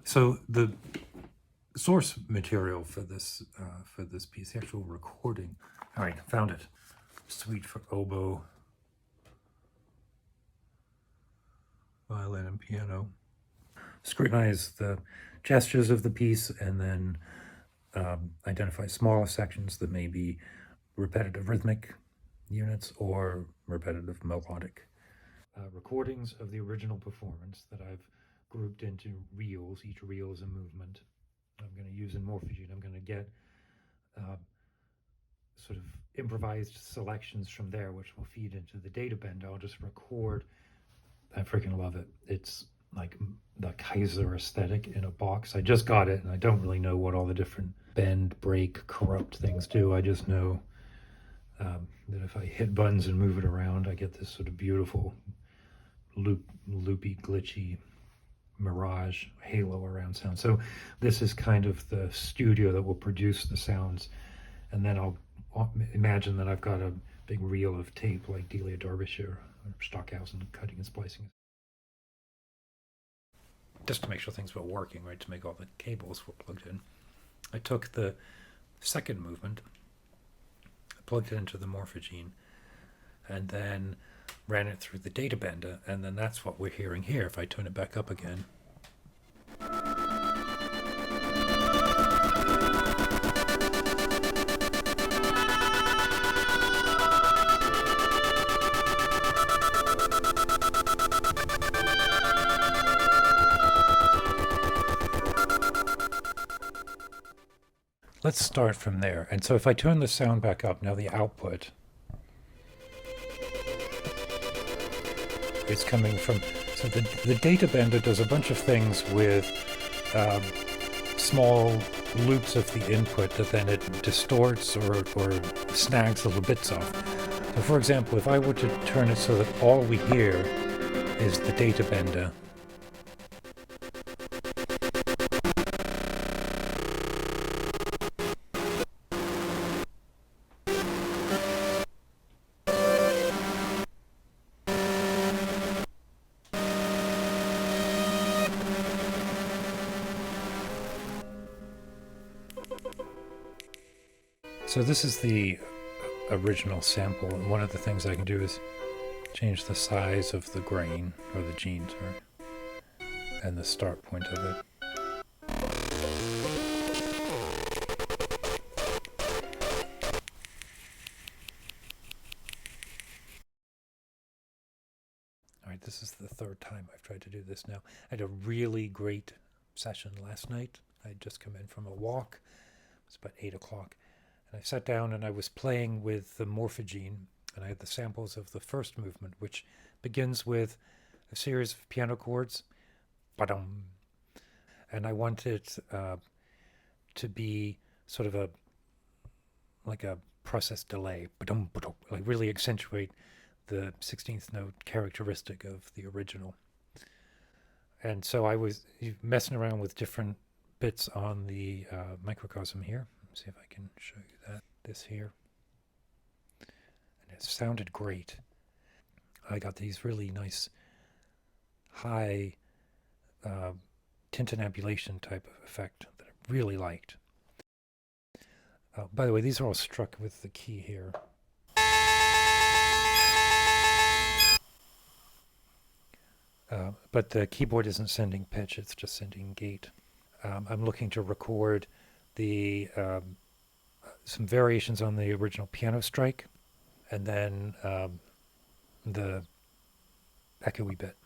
So the source material for this piece, the actual recording. All right, found it. Suite for oboe, violin, and piano. Scrutinize the gestures of the piece, and then identify smaller sections that may be repetitive rhythmic units or repetitive melodic. Recordings of the original performance that I've grouped into reels. Each reel is a movement. I'm going to use in Morphogene. I'm going to get sort of improvised selections from there, which will feed into the data bend. I'll just record. I freaking love it. It's like the Kaiser aesthetic in a box. I just got it, and I don't really know what all the different bend, break, corrupt things do. I just know that if I hit buttons and move it around, I get this sort of beautiful loopy, glitchy mirage halo around sound. So this is kind of the studio that will produce the sounds, and then I'll imagine that I've got a big reel of tape like Delia Derbyshire or Stockhausen cutting and splicing. Just to make sure things were working, right, to make all the cables were plugged in, I took the second movement, plugged it into the Morphogene, and then ran it through the data bender, and then that's what we're hearing here. If I turn it back up again. Let's start from there. And so if I turn the sound back up, now the output is coming from, so the data bender does a bunch of things with small loops of the input that then it distorts or snags little bits off. So for example, if I were to turn it so that all we hear is the data bender, so this is the original sample, and one of the things I can do is change the size of the grain or the gene and the start point of it. All right, this is the third time I've tried to do this now. I had a really great session last night. I had just come in from a walk. It was about 8 o'clock. And I sat down and I was playing with the Morphogene, and I had the samples of the first movement, which begins with a series of piano chords, ba-dum, and I wanted to be sort of like a process delay, ba-dum, ba-dum, like really accentuate the 16th note characteristic of the original. And so I was messing around with different bits on the microcosm here. Let's see if I can show you that. This here. And it sounded great. I got these really nice high tintinnabulation type of effect that I really liked. By the way, these are all struck with the key here. But the keyboard isn't sending pitch, it's just sending gate. I'm looking to record the some variations on the original piano strike, and then the echoey bit.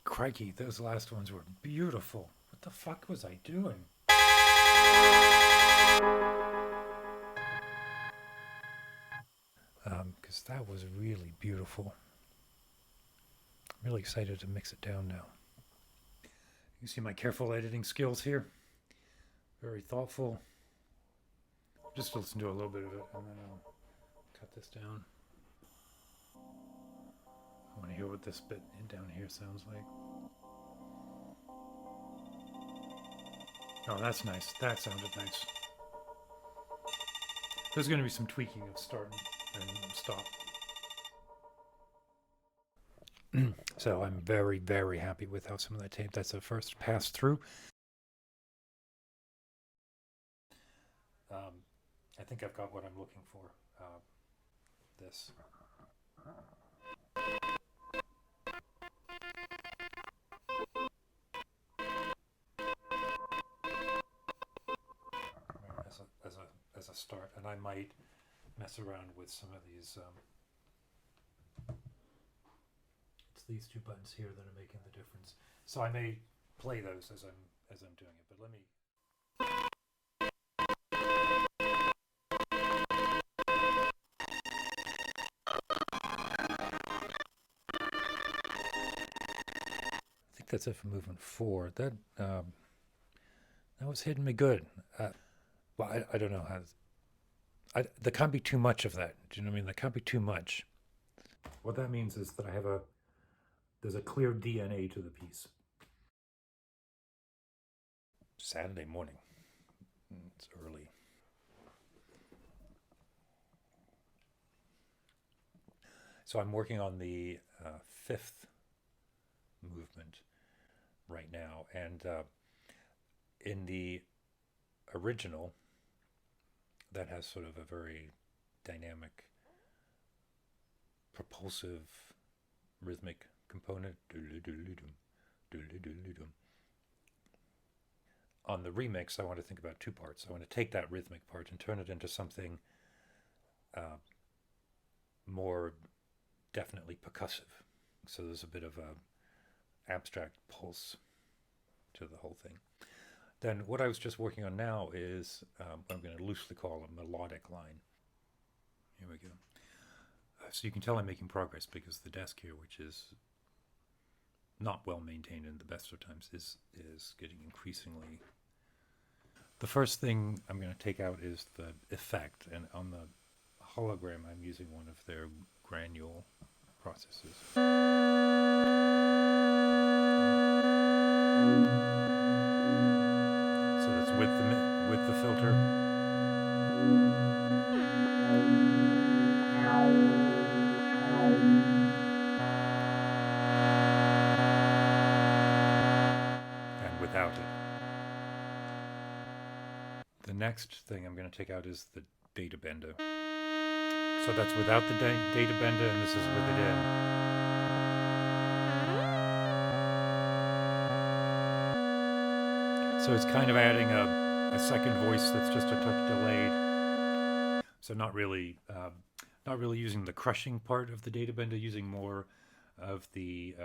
Crikey, those last ones were beautiful. What the fuck was I doing? Because that was really beautiful. I'm really excited to mix it down now. You see my careful editing skills here? very thoughtful. Just listen to a little bit of it, and then I'll cut this down. I want to hear what this bit down here sounds like. Oh, that's nice. That sounded nice. There's going to be some tweaking of start and stop. So I'm very, very happy with how some of that tape. That's a first pass through. I think I've got what I'm looking for. This. As a start, and I might mess around with some of these. It's these two buttons here that are making the difference. So I may play those as I'm doing it. But let me. I think that's it for movement 4. That was hitting me good. Well, I don't know how. There can't be too much of that. Do you know what I mean? There can't be too much. What that means is that there's a clear DNA to the piece. Saturday morning. It's early. So I'm working on the 5th movement right now, and in the original, that has sort of a very dynamic, propulsive, rhythmic component. On the remix, I want to think about 2 parts. I want to take that rhythmic part and turn it into something more definitely percussive. So there's a bit of a abstract pulse to the whole thing. Then what I was just working on now is what I'm going to loosely call a melodic line. Here we go. So you can tell I'm making progress because the desk here, which is not well maintained in the best of times, is getting increasingly. The first thing I'm going to take out is the effect, and on the hologram I'm using one of their granule processes. So that's with the filter. And without it. The next thing I'm going to take out is the data bender. So that's without the data bender, and this is with it in. So it's kind of adding a second voice that's just a touch delayed. So not really using the crushing part of the data bender, using more of the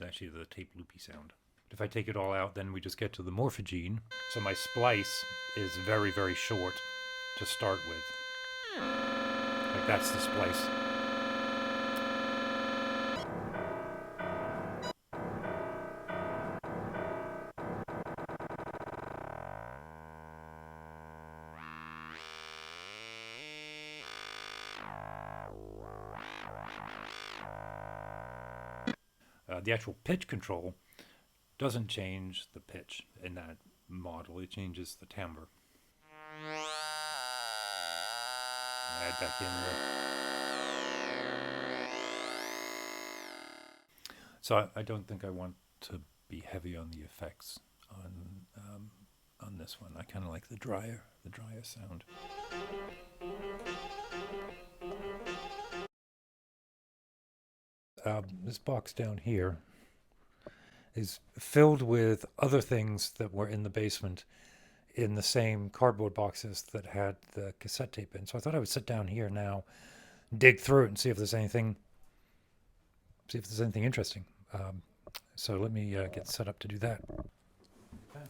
actually the tape loopy sound. If I take it all out, then we just get to the morphogene. So my splice is very, very short to start with. Like that's the splice. The actual pitch control doesn't change the pitch in that model. It changes the timbre. Add back in there. So I don't think I want to be heavy on the effects on this one. I kind of like the drier sound. This box down here is filled with other things that were in the basement in the same cardboard boxes that had the cassette tape in. So I thought I would sit down here now, dig through it and see if there's anything interesting. So let me get set up to do that. Okay,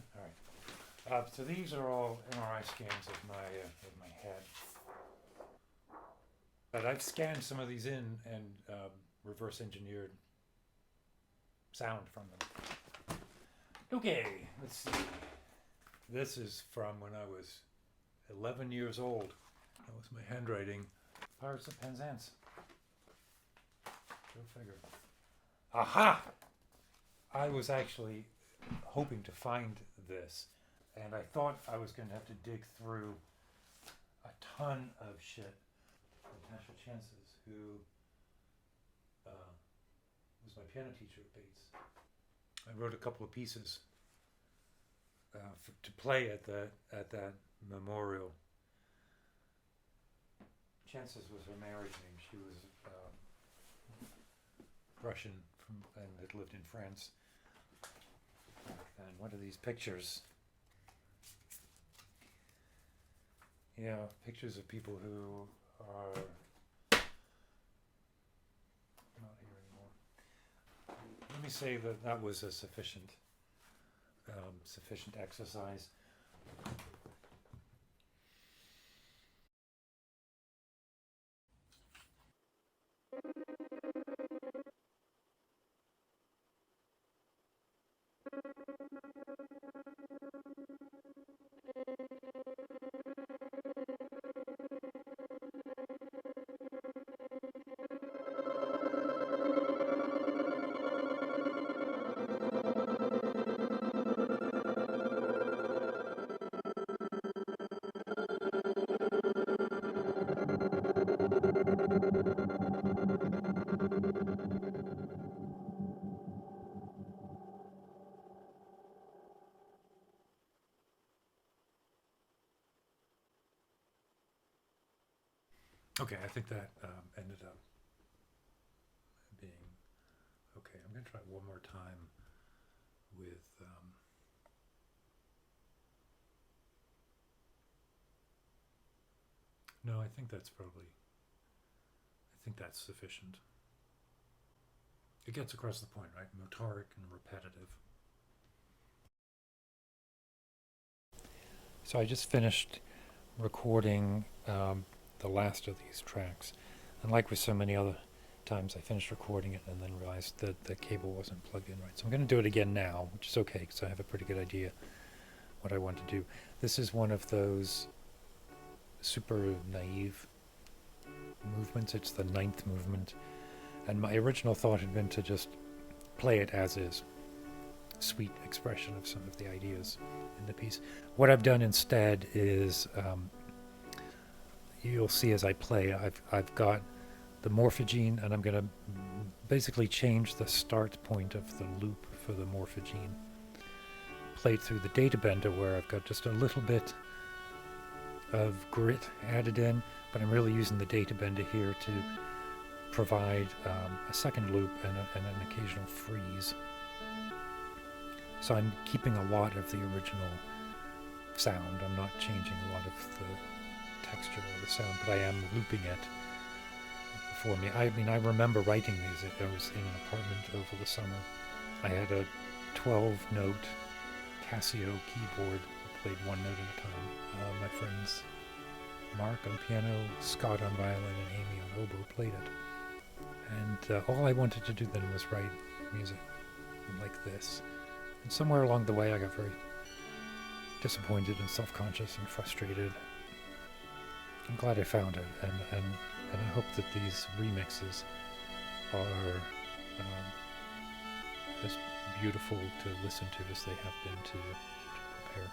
all right. So these are all MRI scans of my head. But I've scanned some of these in and reverse engineered sound from them. Okay, let's see. This is from when I was 11 years old. That was my handwriting. Pirates of Penzance. Go figure. Aha! I was actually hoping to find this, and I thought I was going to have to dig through a ton of shit. Natasha Chances, who was my piano teacher at Bates. I wrote a couple of pieces to play at that memorial. Chances was her marriage name. She was Russian and had lived in France. And what are these pictures? Yeah, pictures of people who are not here anymore. Let me say that was a sufficient exercise. Okay, I think that ended up being okay. I'm going to try one more time with no, I think that's sufficient. It gets across the point, right? Motoric and repetitive. So I just finished recording the last of these tracks, and like with so many other times, I finished recording it and then realized that the cable wasn't plugged in right. So I'm going to do it again now, which is okay because I have a pretty good idea what I want to do. This is one of those super naive movements. It's the 9th movement, and my original thought had been to just play it as is. Sweet expression of some of the ideas in the piece. What I've done instead is you'll see as I play, I've got the morphogene, and I'm going to basically change the start point of the loop for the morphogene. Played through the data bender where I've got just a little bit of grit added in, but I'm really using the data bender here to provide a second loop and an occasional freeze. So I'm keeping a lot of the original sound. I'm not changing a lot of the texture of the sound, but I am looping it for me. I mean, I remember writing these. I was in an apartment over the summer. I had a 12-note Casio keyboard. I played one note at a time. My friends Mark on piano, Scott on violin, and Amy on oboe played it. And all I wanted to do then was write music like this. And somewhere along the way I got very disappointed and self-conscious and frustrated. I'm glad I found it, and I hope that these remixes are as beautiful to listen to as they have been to prepare.